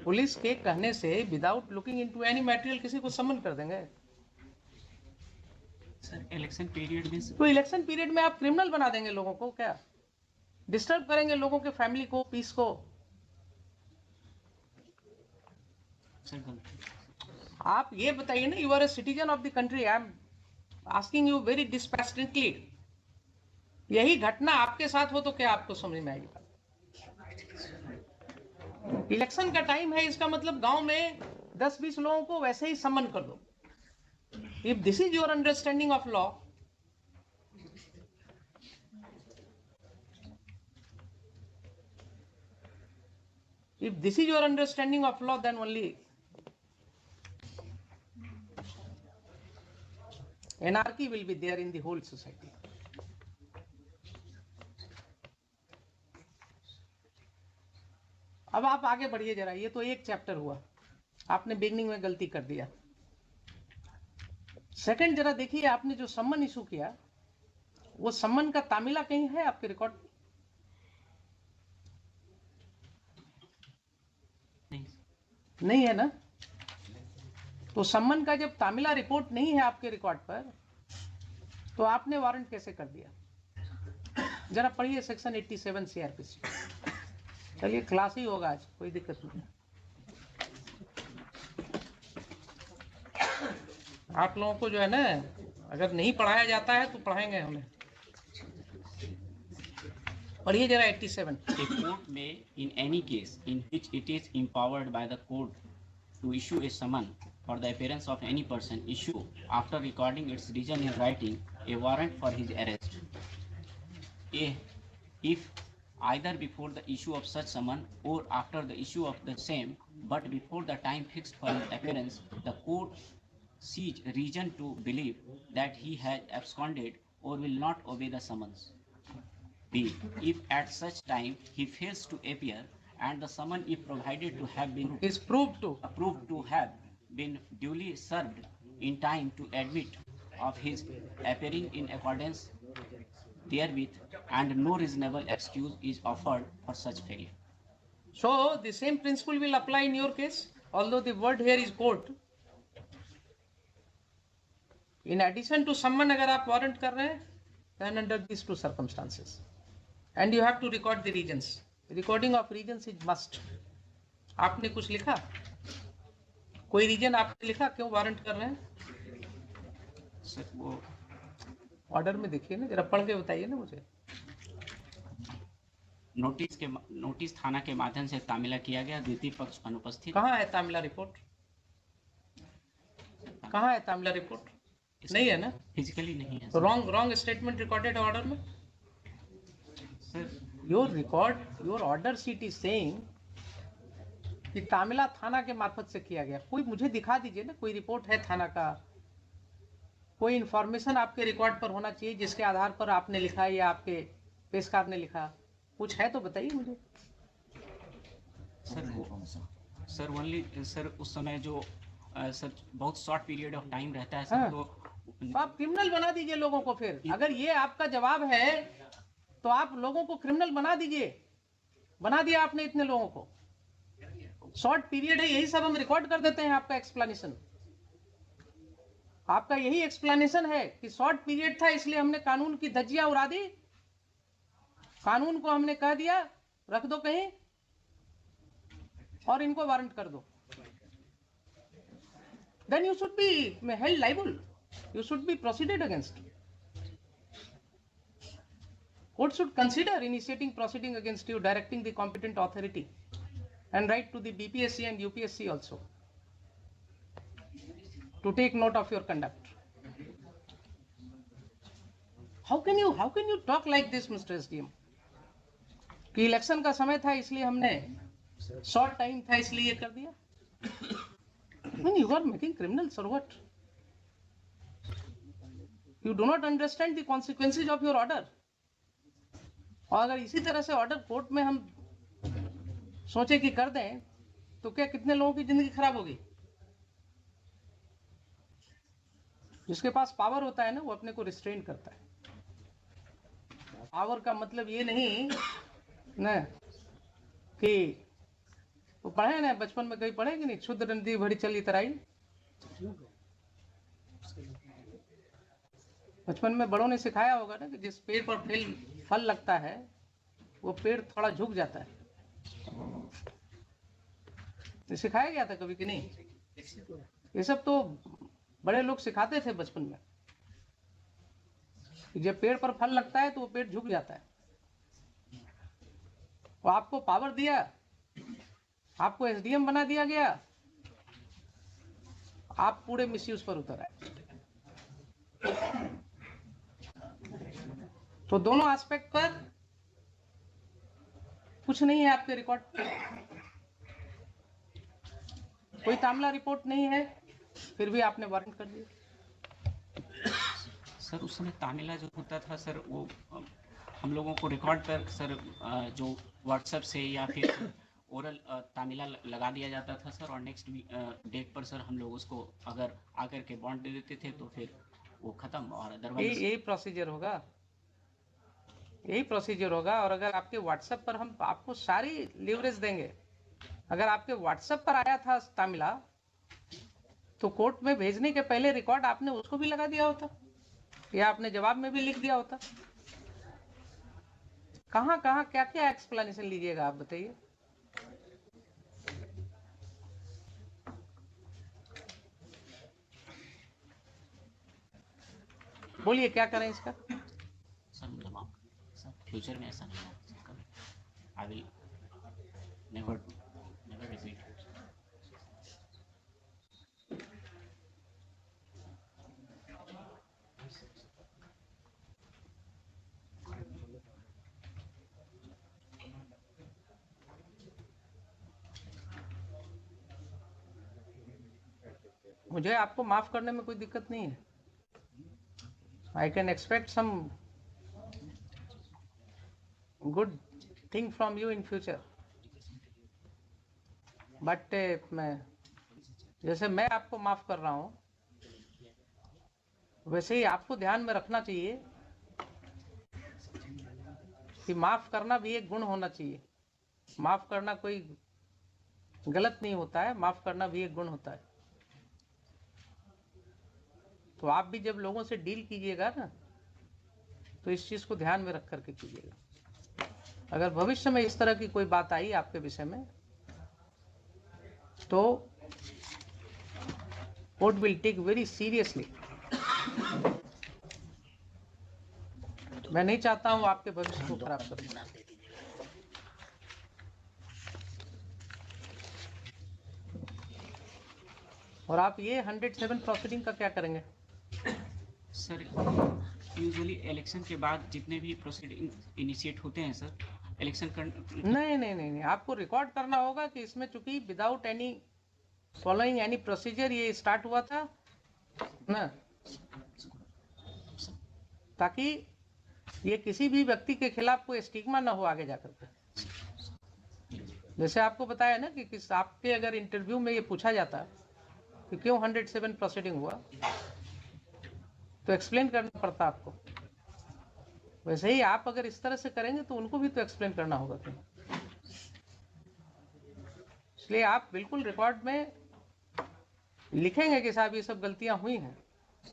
Police के कहने से without looking into any material किसी को समन कर देंगे? सर इलेक्शन पीरियड में तो इलेक्शन पीरियड में आप क्रिमिनल बना देंगे लोगों को? क्या डिस्टर्ब करेंगे लोगों के फैमिली को, पीस को? सर गलती। आप ये बताइए ना, you are a citizen of the country, I am asking you very dispassionately. यही घटना आपके साथ हो तो क्या आपको समझ में आएगी? इलेक्शन का टाइम है, इसका मतलब गांव में 10-20 लोगों को वैसे ही समन कर दो। If this is your understanding of law, if this is your understanding of law, then only anarchy will be there in the whole society. अब आप आगे बढ़िए जरा, ये तो एक चैप्टर हुआ, आपने बिगनिंग में गलती कर दिया। सेकंड जरा देखिए, आपने जो सम्मन इशू किया, वो सम्मन का तामिला कहीं है आपके रिकॉर्ड? नहीं है ना? तो सम्मन का जब तामिला रिपोर्ट नहीं है आपके रिकॉर्ड पर, तो आपने वारंट कैसे कर दिया? जरा पढ़िए सेक्शन 87 सीआरपीसी। चलिए क्लास ही होगा आज, कोई दिक्कत नहीं। आप लोगों को जो है ना, अगर नहीं पढ़ाया जाता है तो पढ़ाएंगे हमें। पढ़िए जरा 87। A court may, in any case in which it is empowered by the court to issue a summon for the appearance of any person, issue, after recording its reason in writing, a warrant for his arrest. If either before the issue of such summon or after the issue of the same, but before the time fixed for his appearance, the court sees reason to believe that he has absconded or will not obey the summons. B. If at such time he fails to appear and the summon is provided to have been is proved to have been duly served in time to admit of his appearing in accordance therewith, and no reasonable excuse is offered for such failure. So the same principle will apply in your case, although the word here is court. In addition to summon, अगर आप warrant कर रहे हैं, then under these two circumstances, and you have to record the reasons. Recording of reasons is must. आपने कुछ लिखा, कोई reason आपने लिखा क्यों वारंट कर रहे हैं? सर वो ऑर्डर में देखिए ना, जरा पढ़ के बताइए ना मुझे। नोटिस थाना के माध्यम से तामिला किया गया, द्वितीय पक्ष अनुपस्थित। कहाँ है तामिला रिपोर्ट? कहाँ है तामिला रिपोर्ट? नहीं है ना? फिजिकली नहीं है। रॉन्ग स्टेटमेंट रिकॉर्डेड ऑर्डर में। Sir your record, your order sheet is saying कि तामिला थाना के मार्फत से किया गया। कोई मुझे दिखा दीजिए ना, कोई रिपोर्ट है थाना का, कोई इंफॉर्मेशन आपके रिकॉर्ड पर होना चाहिए जिसके आधार पर आपने लिखा या आपके पेशकार ने लिखा। कुछ है तो बताइए मुझे। सर ओनली सर उस समय जो सर बहुत शॉर्ट पीरियड ऑफ टाइम रहता है सर। हाँ। तो आप क्रिमिनल बना दीजिए लोगों को। फिर अगर ये आपका जवाब है तो आप लोगों को क्रिमिनल बना दीजिए। बना दिया आपने इतने लोगों को। शॉर्ट पीरियड है, यही सब हम रिकॉर्ड कर देते हैं। आपका एक्सप्लेनेशन, आपका यही एक्सप्लेनेशन है कि शॉर्ट पीरियड था इसलिए हमने कानून की धज्जियां उड़ा दी। कानून को हमने कह दिया रख दो कहीं और इनको वारंट कर दो। Then you should be held liable. You should be proceeded against. Court should consider initiating proceeding against you, directing the competent authority, and write to the BPSC and UPSC also to take note of your conduct. How can you talk like this, Mr. SDM? कि election का समय था इसलिए हमने, short time था इसलिए ये कर दिया। When you are making criminals or what? You do not understand the consequences of your order. और अगर इसी तरह से ऑर्डर कोर्ट में हम सोचे कि कर दें तो क्या कितने लोगों की जिंदगी खराब होगी? जिसके पास पावर होता है ना, वो अपने को रिस्ट्रेन करता है। पावर का मतलब ये नहीं ना कि वो पढ़े ना, बचपन में कहीं पढ़े कि नहीं, क्षुद्र नदी भरी चली तराई। बचपन में बड़ों ने सिखाया होगा ना कि जिस पेड़ पर फल लगता है वो पेड़ थोड़ा झुक जाता है। ये सिखाया गया था कभी कि नहीं? ये सब तो बड़े लोग सिखाते थे बचपन में कि जब पेड़ पर फल लगता है तो वो पेड़ झुक जाता है। वो आपको पावर दिया, आपको एसडीएम बना दिया गया, आप पूरे मिसयूज पर उतर आए। तो दोनों एस्पेक्ट पर कुछ नहीं है आपके रिकॉर्ड पे, कोई तामला रिपोर्ट नहीं है, फिर भी आपने वारंट कर दिया। सर उस समय तामिला जो होता था सर, वो हम लोगों को रिकॉर्ड पर सर जो व्हाट्सएप से या फिर ओरल तामिला लगा दिया जाता था सर, और नेक्स्ट डेट पर सर हम लोग उसको अगर आकर के बॉन्ड दे देते थे तो फिर वो खत्म, और अदरवाइज यही प्रोसीजर होगा, यही प्रोसीजर होगा। और अगर आपके व्हाट्सएप पर हम आपको सारी लीवरेज देंगे, अगर आपके व्हाट्सएप पर आया था तामिला तो कोर्ट में भेजने के पहले रिकॉर्ड आपने उसको भी लगा दिया होता, या आपने जवाब में भी लिख दिया होता। कहां कहां क्या क्या एक्सप्लेनेशन लीजिएगा आप बताइए। बोलिए क्या करें इसका। सर मतलब सर फ्यूचर में ऐसा नहीं होगा, आई विल नेवर रिपीट। मुझे आपको माफ करने में कोई दिक्कत नहीं है। I can expect some good thing from you in future, but जैसे मैं आपको माफ कर रहा हूं वैसे ही आपको ध्यान में रखना चाहिए कि माफ करना भी एक गुण होना चाहिए। माफ करना कोई गलत नहीं होता है, माफ करना भी एक गुण होता है। तो आप भी जब लोगों से डील कीजिएगा ना तो इस चीज को ध्यान में रख करके कीजिएगा। अगर भविष्य में इस तरह की कोई बात आई आपके विषय में तो court will take very seriously. मैं नहीं चाहता हूं आपके भविष्य को खराब करना। और आप ये 107 प्रोसीडिंग का क्या करेंगे? सर यूजुअली इलेक्शन के बाद जितने भी प्रोसीडिंग इनिशिएट होते हैं सर, इलेक्शन नहीं, आपको रिकॉर्ड करना होगा कि इसमें चूंकि without any following any procedure ये स्टार्ट हुआ था ना, ताकि ये किसी भी व्यक्ति के खिलाफ कोई स्टिग्मा ना हो आगे जाकर के। जैसे आपको बताया ना कि आपके अगर इंटरव्यू में ये पूछा जाता कि क्यों 107 प्रोसीडिंग हुआ तो एक्सप्लेन करना पड़ता आपको, वैसे ही आप अगर इस तरह से करेंगे तो उनको भी तो एक्सप्लेन करना होगा। इसलिए आप बिल्कुल रिकॉर्ड में लिखेंगे कि साहब ये सब गलतियां हुई हैं,